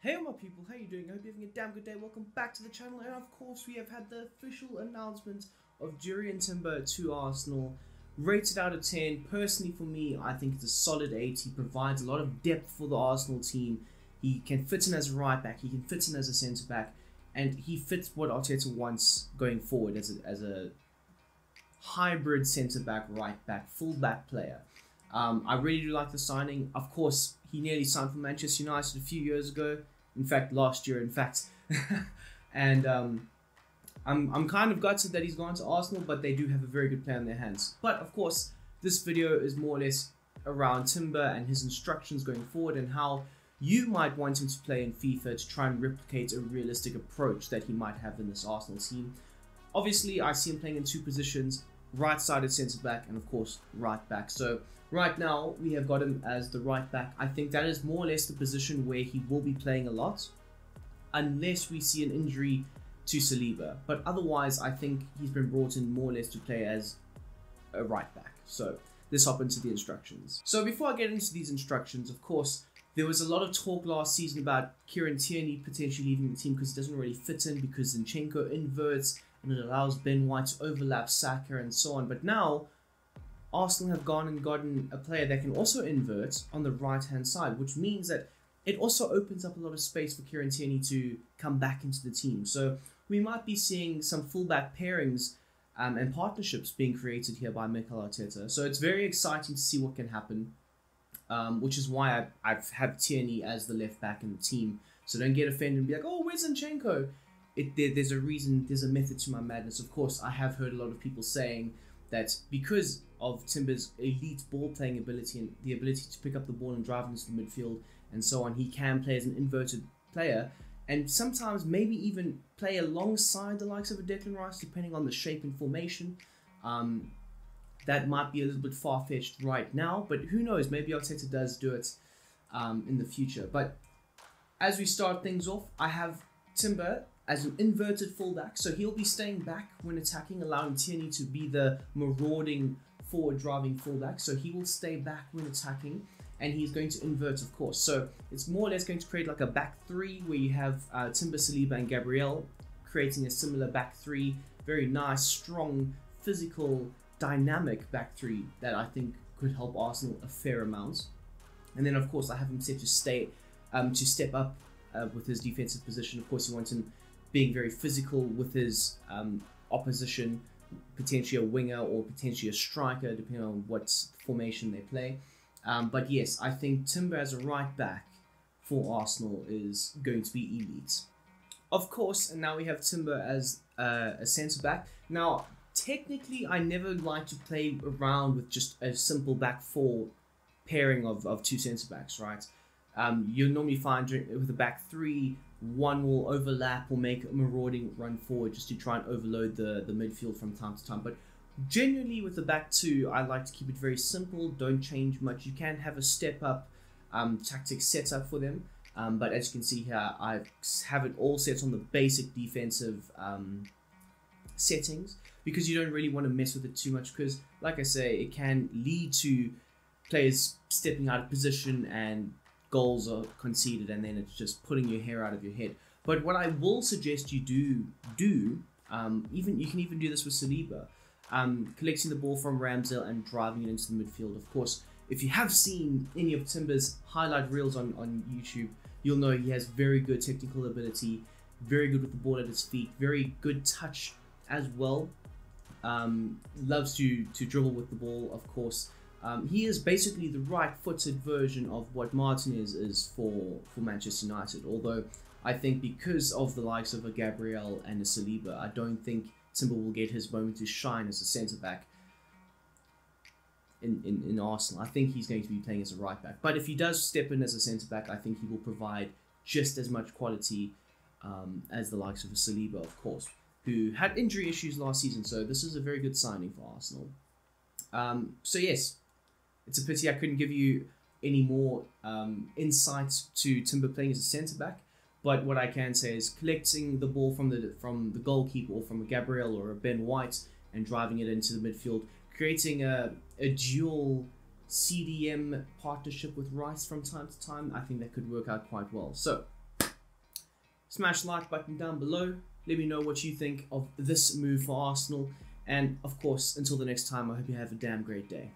Hey all my people, how you doing? I hope you're having a damn good day. Welcome back to the channel, and of course we have had the official announcement of Jurriën Timber to Arsenal. Rated out of 10. Personally for me, I think it's a solid 8. He provides a lot of depth for the Arsenal team. He can fit in as a right back, he can fit in as a centre back, and he fits what Arteta wants going forward as a hybrid centre back, right back, full back player. I really do like the signing. Of course, he nearly signed for Manchester United a few years ago. In fact, last year, and I'm kind of gutted that he's gone to Arsenal, but they do have a very good player in their hands. But of course, this video is more or less around Timber and his instructions going forward and how you might want him to play in FIFA to try and replicate a realistic approach that he might have in this Arsenal team. Obviously, I see him playing in two positions: right-sided centre-back and of course right-back. So right now we have got him as the right-back. I think that is more or less the position where he will be playing a lot, unless we see an injury to Saliba. But otherwise, I think he's been brought in more or less to play as a right-back. So let's hop into the instructions. So before I get into these instructions, of course, there was a lot of talk last season about Kieran Tierney potentially leaving the team because he doesn't really fit in, because Zinchenko inverts and it allows Ben White to overlap Saka and so on. But now Arsenal have gone and gotten a player that can also invert on the right hand side, which means that it also opens up a lot of space for Kieran Tierney to come back into the team. So we might be seeing some fullback pairings and partnerships being created here by Mikel Arteta. So it's very exciting to see what can happen, which is why I've had Tierney as the left back in the team. So don't get offended and be like, oh, where's Zinchenko? There's a reason, there's a method to my madness. Of course, I have heard a lot of people saying that because of Timber's elite ball-playing ability and the ability to pick up the ball and drive into the midfield and so on, he can play as an inverted player and sometimes maybe even play alongside the likes of a Declan Rice, depending on the shape and formation. That might be a little bit far-fetched right now, but who knows, maybe Arteta does do it in the future. But as we start things off, I have Timber as an inverted fullback, so he'll be staying back when attacking, allowing Tierney to be the marauding forward-driving fullback. So he will stay back when attacking, and he's going to invert, of course. So it's more or less going to create like a back three where you have Timber, Saliba, and Gabriel, creating a similar back three. Very nice, strong, physical, dynamic back three that I think could help Arsenal a fair amount. And then, of course, I have him set to step up with his defensive position. Of course, you want him being very physical with his opposition, potentially a winger or potentially a striker, depending on what formation they play. But yes, I think Timber as a right back for Arsenal is going to be elite. Of course, and now we have Timber as a centre back. Now, technically, I never like to play around with just a simple back four pairing of two centre backs, right? You'll normally find with a back three, one will overlap or make a marauding run forward just to try and overload the midfield from time to time. But generally with the back two, I like to keep it very simple, don't change much. You can have a step up tactic set up for them, but as you can see here, I have it all set on the basic defensive settings, because you don't really want to mess with it too much, because like I say, it can lead to players stepping out of position and goals are conceded, and then it's just pulling your hair out of your head. But what I will suggest you do, you can even do this with Saliba, collecting the ball from Ramsdale and driving it into the midfield. Of course, if you have seen any of Timber's highlight reels on YouTube, you'll know he has very good technical ability, very good with the ball at his feet, very good touch as well. Loves to dribble with the ball, of course. He is basically the right-footed version of what Martinez is for Manchester United. Although I think because of the likes of a Gabriel and a Saliba, I don't think Timber will get his moment to shine as a centre-back in Arsenal. I think he's going to be playing as a right-back. But if he does step in as a centre-back, I think he will provide just as much quality as the likes of a Saliba, of course, who had injury issues last season. So this is a very good signing for Arsenal. So yes, it's a pity I couldn't give you any more insights to Timber playing as a centre-back, but what I can say is collecting the ball from the goalkeeper or from a Gabriel or a Ben White and driving it into the midfield, creating a dual CDM partnership with Rice from time to time, I think that could work out quite well. So Smash the like button down below. Let me know what you think of this move for Arsenal. And of course, until the next time, I hope you have a damn great day.